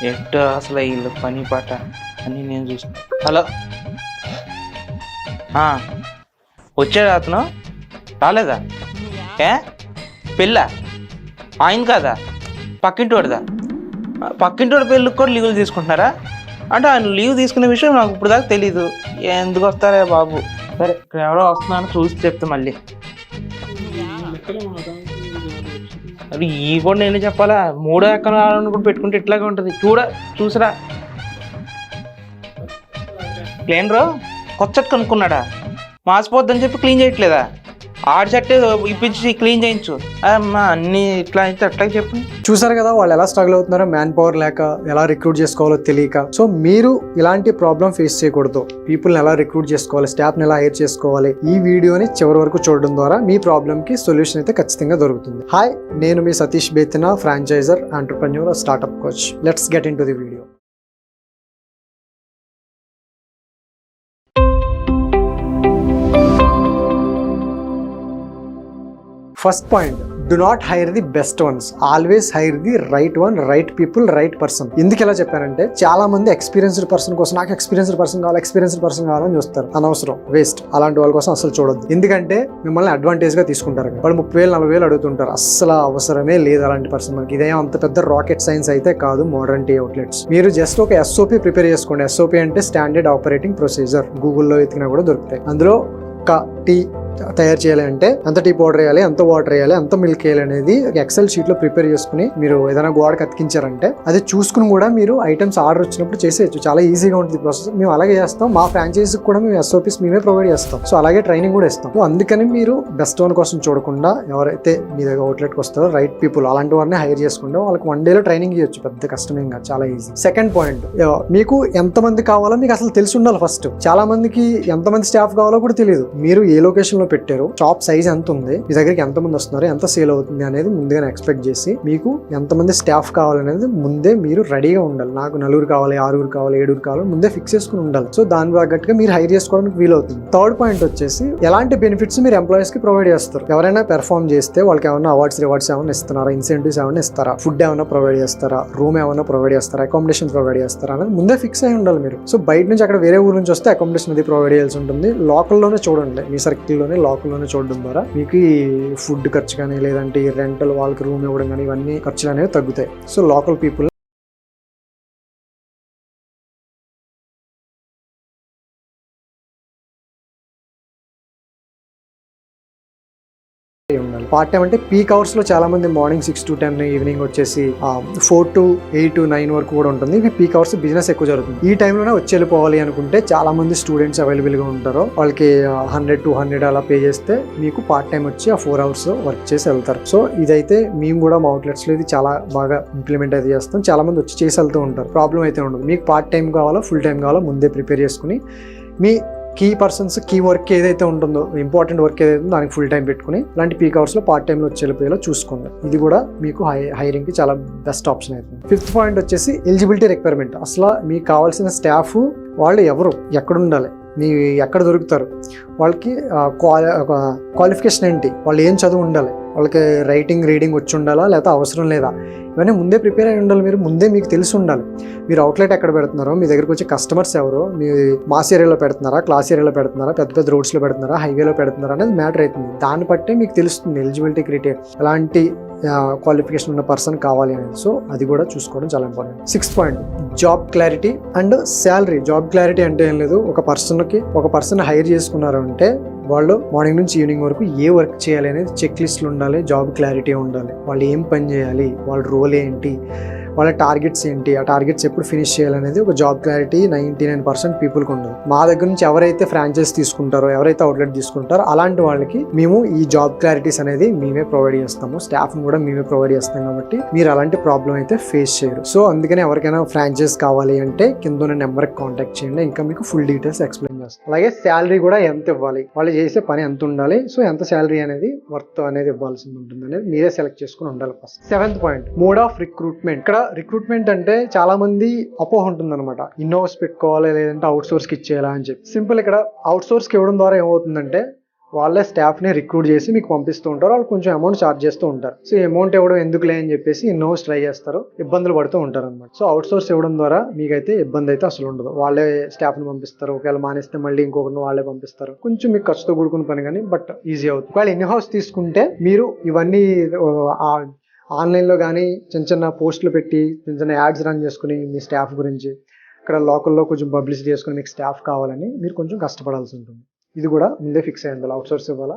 ఎట్టో అసలు వీళ్ళు పని పాట అని నేను చూసిన. హలో, వచ్చాడు అతను? రాలేదా? ఏ పెళ్ళా? ఆయన కదా, పక్కింటోడిదా? పక్కింటోడి పెళ్ళికి కూడా లీవులు తీసుకుంటున్నారా? అంటే ఆయన లీవ్ తీసుకునే విషయం నాకు ఇప్పుడు దాకా తెలీదు. ఎందుకు వస్తారే బాబు? సరే, ఇక్కడ ఎవరో వస్తున్నాను చూసి చెప్తా మళ్ళీ. అది ఈ కూడా నేను చెప్పాలా? మూడో ఎకరాలను కూడా పెట్టుకుంటే ఇట్లాగే ఉంటుంది. చూసరా క్లీనరు కొత్త చెట్టు కనుక్కున్నాడా? మాసిపోద్దని చెప్పి క్లీన్ చేయట్లేదా? ఆడి చెట్టు ఇప్పించి క్లీన్ చేయించు. అమ్మా అన్ని ఇట్లా అయితే అట్లా చెప్పు. చూసారు కదా వాళ్ళు ఎలా స్ట్రగుల్ అవుతున్నారో, మ్యాన్ పవర్ లేక, ఎలా రిక్రూట్ చేసుకోవాలో తెలియక. సో మీరు ఇలాంటి ప్రాబ్లం ఫేస్ చేయకూడదు. పీపుల్ని ఎలా రిక్రూట్ చేసుకోవాలి, స్టాఫ్ని ఎలా హైర్ చేసుకోవాలి, ఈ వీడియోని చివరి వరకు చూడడం ద్వారా మీ ప్రాబ్లంకి సొల్యూషన్ అయితే ఖచ్చితంగా దొరుకుతుంది. హాయ్, నేను మీ Satish Bethina, franchisor, entrepreneur, startup coach. Let's get into the video. First point, do not hire the best ones, always hire the right one, right people, right person. ఎందుకు ఇలా చెప్పానంటే, చాలా మంది ఎక్స్పీరియన్స్డ్ పర్సన్ కోసం, నాకు ఎక్స్పీరియన్స్డ్ పర్సన్ కావాలని చూస్తారు. అనవసరం, వేస్ట్. అలాంటి వాళ్ళ కోసం అసలు చూడొద్దు. ఎందుకంటే మిమ్మల్ని అడ్వాంటేజ్ గా తీసుకుంటారు. వాళ్ళు 30,000 40,000 అడుగుతుంటారు. అసలు అవసరమే లేదు అలాంటి పర్సన్ మనకి. ఇదేం అంత పెద్ద రాకెట్ సైన్స్ అయితే కాదు. Modern tea outlets. మీరు జస్ట్ ఒక SOP ప్రిపేర్ చేసుకోండి. SOP అంటే స్టాండర్డ్ ఆపరేటింగ్ ప్రొసీజర్. గూగుల్లో వెతికినా కూడా దొరుకుతాయి. అందులో ఒక టీ తయారు చేయాలి అంటే ఎంత టీ పౌడర్ వేయాలి, ఎంత వాటర్ వేయాలి, ఎంత మిల్క్ వేయాలి అనేది ఎక్సెల్ షీట్ లో ప్రిపేర్ చేసుకుని మీరు ఏదైనా గోడకి అతికించారంటే అది చూసుకుని కూడా మీరు ఐటమ్స్ ఆర్డర్ వచ్చినప్పుడు చేసేయచ్చు. చాలా ఈజీగా ఉంటుంది ప్రాసెస్. మేము అలాగే చేస్తాం. మా ఫ్రాంచైజీకి కూడా మేము SOPs మేమే ప్రొవైడ్ చేస్తాం. సో అలాగే ట్రైనింగ్ కూడా ఇస్తాం. సో అందుకని మీరు బెస్ట్ వన్ కోసం చూడకుండా ఎవరైతే మీ దగ్గర అవుట్లెట్కి వస్తారో రైట్ పీపుల్ అలాంటి వారిని హైర్ చేసుకుంటే వాళ్ళకి 1 డేలో ట్రైనింగ్ ఇవ్వచ్చు. పెద్ద కష్టమేం కాదు, చాలా ఈజీ. సెకండ్ పాయింట్, మీకు ఎంతమంది కావాలో మీకు అసలు తెలిసి ఉండాలి. ఫస్ట్ చాలా మందికి ఎంతమంది స్టాఫ్ కావాలో కూడా తెలియదు. మీరు ఏ లొకేషన్ లో పెట్టారు, షాప్ సైజ్ ఎంత ఉంది, మీ దగ్గరికి ఎంతమంది వస్తున్నారు, ఎంత సేల్ అవుతుంది అనేది ముందుగానే ఎక్స్పెక్ట్ చేసి మీకు ఎంతమంది స్టాఫ్ కావాలనేది ముందే మీరు రెడీగా ఉండాలి. నాకు 4 కావాలి, 6 కావాలి, 7 కావాలి, ముందే ఫిక్స్ చేసుకుని ఉండాలి. సో దాని తగ్గట్టుగా మీరు హైర్ చేసుకోవడానికి వీలవుతుంది. థర్డ్ పాయింట్ వచ్చేసి, ఎలాంటి బెనిఫిట్స్ మీరు ఎంప్లాయీస్ కి ప్రొవైడ్ చేస్తారు. ఎవరైనా పెర్ఫార్మ్ చేస్తే వాళ్ళకి ఏమైనా అవార్డ్స్, రివార్డ్స్ ఏమైనా ఇస్తున్నారా, ఇన్సెంటివ్స్ ఏమైనా ఇస్తారా, ఫుడ్ ఏమైనా ప్రొవైడ్ చేస్తారా, రూమ్ ఏమైనా ప్రొవైడ్ చేస్తారా, అకామిడేషన్ ప్రొవైడ్ చేస్తారా అనేది ముందే ఫిక్స్ అయి ఉండాలి మీరు. సో బయట నుంచి అక్కడ వేరే ఊరు నుంచి వస్తే అకామిడేషన్ అది ప్రొవైడ్ చేయాల్సి ఉంటుంది. లోకల్లోనే చూడండి, మీ సర్కిల్లోనే లోకల్లోనే చూడడం ద్వారా మీకు ఫుడ్ ఖర్చు కానీ, లేదంటే రెంటల్ వాళ్ళకి రూమ్ ఇవ్వడం కానీ, ఇవన్నీ ఖర్చులు అనేవి తగ్గుతాయి. సో లోకల్ పీపుల్ ఉండాలి. పార్ట్ టైం అంటే పీక్ అవర్స్ లో చాలా మంది మార్నింగ్ 6 to 10, ఈవినింగ్ వచ్చేసి 4 to 8 to 9 వరకు కూడా ఉంటుంది. ఇవి పీక్ అవర్స్, బిజినెస్ ఎక్కువ జరుగుతుంది. ఈ టైంలోనే వచ్చి వెళ్ళిపోవాలి అనుకుంటే చాలా మంది స్టూడెంట్స్ అవైలబుల్ గా ఉంటారు. వాళ్ళకి 100-200 అలా పే చేస్తే మీకు పార్ట్ టైం వచ్చి ఆ 4 hours వర్క్ చేసి వెళ్తారు. సో ఇదైతే మేము కూడా మా అవుట్లెట్స్ లో ఇది చాలా బాగా ఇంప్లిమెంట్ అయితే చేస్తాం. చాలా మంది వచ్చి చేసి వెళ్తూ ఉంటారు. ప్రాబ్లం అయితే ఉండదు. మీకు పార్ట్ టైం కావాలో, ఫుల్ టైం కావాలో ముందే ప్రిపేర్ చేసుకుని మీ కీ పర్సన్స్, కీ వర్క్ ఏదైతే ఉంటుందో, ఇంపార్టెంట్ వర్క్ ఏదైతే ఉందో దానికి ఫుల్ టైం పెట్టుకుని ఇలాంటి పీక్ అవర్స్ లో పార్ట్ టైంలో వచ్చి వెళ్ళిపోయేలా చూసుకోండి. ఇది కూడా మీకు హైరింగ్ కి చాలా బెస్ట్ ఆప్షన్ అవుతుంది. ఫిఫ్త్ పాయింట్ వచ్చేసి ఎలిజిబిలిటీ రిక్వైర్మెంట్. అసలు మీకు కావాల్సిన స్టాఫ్ వాళ్ళు ఎవరు, ఎక్కడ ఉండాలి, మీ ఎక్కడ దొరుకుతారు, వాళ్ళకి క్వాలిఫికేషన్ ఏంటి, వాళ్ళు ఏం చదువు ఉండాలి, వాళ్ళకి రైటింగ్, రీడింగ్ వచ్చి ఉండాలా, లేకపోతే అవసరం లేదా, ఇవన్నీ ముందే ప్రిపేర్ అయి ఉండాలి. మీరు ముందే మీకు తెలిసి ఉండాలి. మీరు అవుట్లెట్ ఎక్కడ పెడుతున్నారో, మీ దగ్గరకు వచ్చే కస్టమర్స్ ఎవరో, మీ మాస్ ఏరియాలో పెడుతున్నారా, క్లాస్ ఏరియాలో పెడుతున్నారా, పెద్ద పెద్ద రోడ్స్లో పెడుతున్నారా, హైవేలో పెడుతున్నారా అనేది మ్యాటర్ అవుతుంది. దాన్ని బట్టే మీకు తెలుస్తుంది ఎలిజిబిలిటీ క్రైటీరియా, ఎలాంటి క్వాలిఫికేషన్ ఉన్న పర్సన్ కావాలి అనేది. సో అది కూడా చూసుకోవడం చాలా important. Sixth point, job clarity and salary. Job clarity అంటే ఏం లేదు, ఒక పర్సన్ హైర్ చేసుకున్నారు అంటే వాళ్ళు మార్నింగ్ నుంచి ఈవినింగ్ వరకు ఏ వర్క్ చేయాలి అనేది చెక్ లిస్ట్లు ఉండాలి. జాబ్ క్లారిటీ ఉండాలి. వాళ్ళు ఏం పని చేయాలి, వాళ్ళ రోల్ ఏంటి, వాళ్ళ టార్గెట్స్ ఏంటి, ఆ టార్గెట్స్ ఎప్పుడు ఫినిష్ చేయాలనేది ఒక జాబ్ క్లారిటీ 99% పీపుల్కి ఉండదు. మా దగ్గర నుంచి ఎవరైతే ఫ్రాంచైజ్ తీసుకుంటారో, ఎవరైతే అవుట్లెట్ తీసుకుంటారో అలాంటి వాళ్ళకి మేము ఈ జాబ్ క్లారిటీస్ అనేది మేమే ప్రొవైడ్ చేస్తాము. స్టాఫ్ని కూడా మేమే ప్రొవైడ్ చేస్తాం కాబట్టి మీరు అలాంటి ప్రాబ్లం అయితే ఫేస్ చేయరు. సో అందుకని ఎవరికైనా ఫ్రాంచైజ్ కావాలి అంటే కింద ఉన్న నెంబర్కి కాంటాక్ట్ చేయండి. ఇంకా మీకు ఫుల్ డీటెయిల్స్ ఎక్స్ప్లెయిన్ చేస్తాం. అలాగే శాలరీ కూడా ఎంత ఇవ్వాలి, వాళ్ళు చేసే పని ఎంత ఉండాలి, సో ఎంత శాలరీ అనేది వర్త్ అనేది ఇవ్వాల్సి ఉంటుంది అనేది మీరే సెలెక్ట్ చేసుకుని ఉండాలి. First seventh point, mode of recruitment. ఇక్కడ రిక్రూట్మెంట్ అంటే చాలా మంది అపోహ ఉంటుంది అనమాట. ఇన్నోస్ పెట్టుకోవాలి, లేదంటే అవుట్ సోర్స్కి ఇచ్చేయాలా అని చెప్పి. సింపుల్, ఇక్కడ అవుట్ సోర్స్కి ఇవ్వడం ద్వారా ఏమవుతుందంటే వాళ్ళే స్టాఫ్ని రిక్రూట్ చేసి మీకు పంపిస్తూ ఉంటారు. వాళ్ళు కొంచెం అమౌంట్ ఛార్జ్ చేస్తూ ఉంటారు. సో అమౌంట్ ఇవ్వడం ఎందుకులే అని చెప్పేసి ఇన్నోస్ ట్రై చేస్తారు, ఇబ్బందులు పడుతూ ఉంటారు అనమాట. సో అవుట్ సోర్స్ ఇవ్వడం ద్వారా మీకైతే ఇబ్బంది అయితే అసలు ఉండదు. వాళ్ళే స్టాఫ్ని పంపిస్తారు. ఒకవేళ మానేస్తే మళ్ళీ ఇంకొకరిని వాళ్ళే పంపిస్తారు. కొంచెం మీకు ఖర్చుతో కూడుకున్న పని కానీ బట్ ఈజీ అవుతుంది. ఒకవేళ ఇన్ హౌస్ తీసుకుంటే మీరు ఇవన్నీ ఆన్లైన్లో కానీ చిన్న చిన్న పోస్టులు పెట్టి చిన్న చిన్న యాడ్స్ రన్ చేసుకుని మీ స్టాఫ్ గురించి ఇక్కడ లోకల్లో కొంచెం పబ్లిసిటీ చేసుకుని మీకు స్టాఫ్ కావాలని మీరు కొంచెం కష్టపడాల్సి ఉంటుంది. ఇది కూడా ముందే ఫిక్స్ అయ్యింది, అవుట్ సోర్స్ ఇవ్వాలా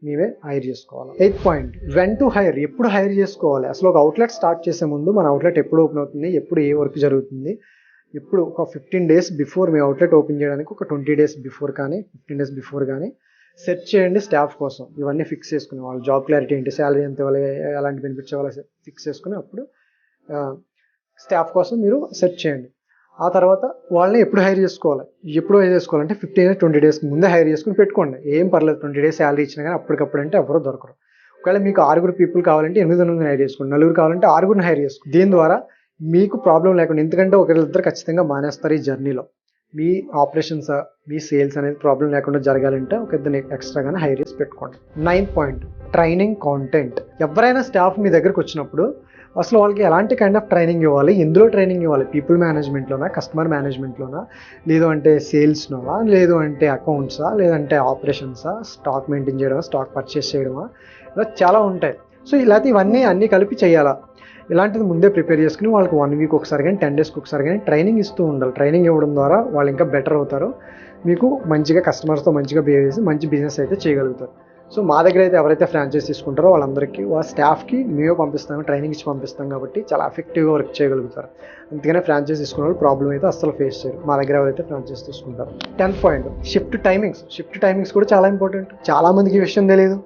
మేమే హైర్ చేసుకోవాలి. 8th point, when to hire, ఎప్పుడు హైర్ చేసుకోవాలి. అసలు ఒక అవుట్లెట్ స్టార్ట్ చేసే ముందు మన అవుట్లెట్ ఎప్పుడు ఓపెన్ అవుతుంది, ఎప్పుడు ఏ వర్క్ జరుగుతుంది, ఎప్పుడు ఒక 15 days before me outlet open చేయడానికి ఒక 20 days బిఫోర్ కానీ 15 days బిఫోర్ కానీ సెర్చ్ చేయండి స్టాఫ్ కోసం. ఇవన్నీ ఫిక్స్ చేసుకుని వాళ్ళ జాబ్ క్లారిటీ ఏంటి, శాలరీ ఎంత ఇవ్వాలి, ఎలాంటి బెనిఫిట్స్ ఇవ్వాలి ఫిక్స్ చేసుకుని అప్పుడు స్టాఫ్ కోసం మీరు సెర్చ్ చేయండి. ఆ తర్వాత వాళ్ళని ఎప్పుడు హైర్ చేసుకోవాలంటే 15-20 days ముందే హైర్ చేసుకుని పెట్టుకోండి. ఏం పర్లేదు, 20 days శాలరీ ఇచ్చినా కానీ అప్పటికప్పుడు అంటే ఎవరో దొరకరు. ఒకవేళ మీకు 6 people కావాలంటే 8 హైర్ చేసుకోండి, 4 కావాలంటే 6 హైర్ చేసుకోండి. దీని ద్వారా మీకు ప్రాబ్లం లేకుండా, ఎందుకంటే ఒకరిద్దరు ఖచ్చితంగా మానేస్తారు ఈ జర్నీలో. మీ ఆపరేషన్స్ మీ సేల్స్ అనేది ప్రాబ్లం లేకుండా జరగాలంటే ఒక ఇద్దరిని ఎక్స్ట్రాగానే హైర్ చేసి పెట్టుకోండి. 9th point, training content. ఎవరైనా స్టాఫ్ మీ దగ్గరకు వచ్చినప్పుడు అసలు వాళ్ళకి ఎలాంటి కైండ్ ఆఫ్ ట్రైనింగ్ ఇవ్వాలి, ఎందులో ట్రైనింగ్ ఇవ్వాలి, పీపుల్ మేనేజ్మెంట్లోనా, కస్టమర్ మేనేజ్మెంట్లోనా, లేదు అంటే సేల్స్లోనా, లేదు అంటే అకౌంట్సా, లేదంటే ఆపరేషన్సా, స్టాక్ మెయింటైన్ చేయడమా, స్టాక్ పర్చేస్ చేయడమా, ఇలా చాలా ఉంటాయి. సో ఇలాంటి ఇవన్నీ అన్నీ కలిపి చేయాలా. ఇలాంటిది ముందే ప్రిపేర్ చేసుకుని వాళ్ళకి 1 week ఒకసారి కానీ 10 days ఒకసారి కానీ ట్రైనింగ్ ఇస్తూ ఉండాలి. ట్రైనింగ్ ఇవ్వడం ద్వారా వాళ్ళు ఇంకా బెటర్ అవుతారు, మీకు మంచిగా కస్టమర్స్తో మంచిగా బిహేవ్ చేసి మంచి బిజినెస్ అయితే చేయగలుగుతారు. సో మా దగ్గర అయితే ఎవరైతే ఫ్రాంచైజ్ తీసుకుంటారో వాళ్ళందరికీ వాళ్ళ స్టాఫ్కి మేమే పంపిస్తాము, ట్రైనింగ్ ఇచ్చి పంపిస్తాం కాబట్టి చాలా ఎఫెక్టివ్గా వర్క్ చేయగలుగుతారు. అందుకనే ఫ్రాంచైజ్ తీసుకున్న వాళ్ళు ప్రాబ్లం అయితే అస్సలు ఫేస్ చేయరు మా దగ్గర ఎవరైతే ఫ్రాంచైజ్ తీసుకుంటారు. 10th పాయింట్, షిఫ్ట్ టైమింగ్స్ కూడా చాలా ఇంపార్టెంట్. చాలామందికి ఈ విషయం తెలియదు.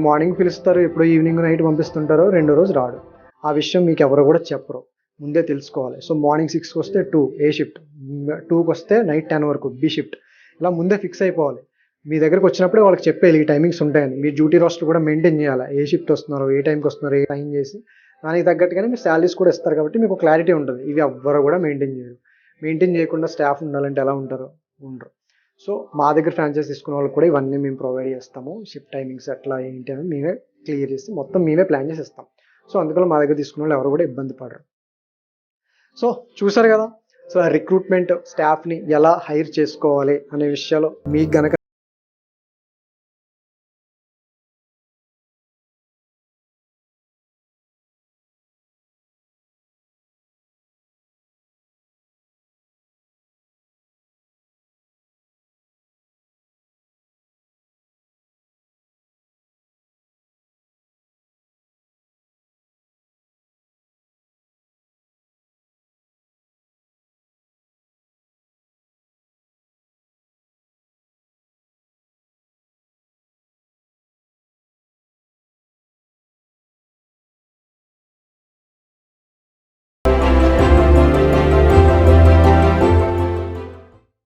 మార్నింగ్ పిలుస్తారు, ఎప్పుడో ఈవినింగ్ నైట్ పంపిస్తుంటారో, 2వ రోజు రాడు. ఆ విషయం మీకు ఎవరు కూడా చెప్పరు, ముందే తెలుసుకోవాలి. సో మార్నింగ్ 6కి వస్తే 2 ఏ షిఫ్ట్, 2కి వస్తే నైట్ 10 వరకు బి షిఫ్ట్, ఇలా ముందే ఫిక్స్ అయిపోవాలి. మీ దగ్గరకు వచ్చినప్పుడే వాళ్ళకి చెప్పేయాలి ఈ టైమింగ్స్ ఉంటాయని. మీ డ్యూటీ రోస్టర్ కూడా మెయింటైన్ చేయాలి, ఏ షిఫ్ట్ వస్తున్నారు, ఏ టైంకి వస్తున్నారు, ఏ టైం చేసి దానికి తగ్గట్టుగానే మీరు శాలరీస్ కూడా ఇస్తారు కాబట్టి మీకు క్లారిటీ ఉంటుంది. ఇవి ఎవ్వరు కూడా మెయింటైన్ చేయరు. మెయింటైన్ చేయకుండా స్టాఫ్ ఉండాలంటే ఎలా ఉండరు. సో మా దగ్గర ఫ్రాంచైజ్ తీసుకున్న వాళ్ళకి కూడా ఇవన్నీ మేము ప్రొవైడ్ చేస్తాము. షిఫ్ట్ టైమింగ్స్ ఎట్లా ఏంటి అని మేమే క్లియర్ చేసి మొత్తం మేమే ప్లాన్ చేసి ఇస్తాం. సో అందుకని మా దగ్గర తీసుకున్న వాళ్ళు ఎవరు కూడా ఇబ్బంది పడరు. సో చూసారు కదా, సో రిక్రూట్మెంట్ స్టాఫ్ని ఎలా హైర్ చేసుకోవాలి అనే విషయాలు మీకు గనక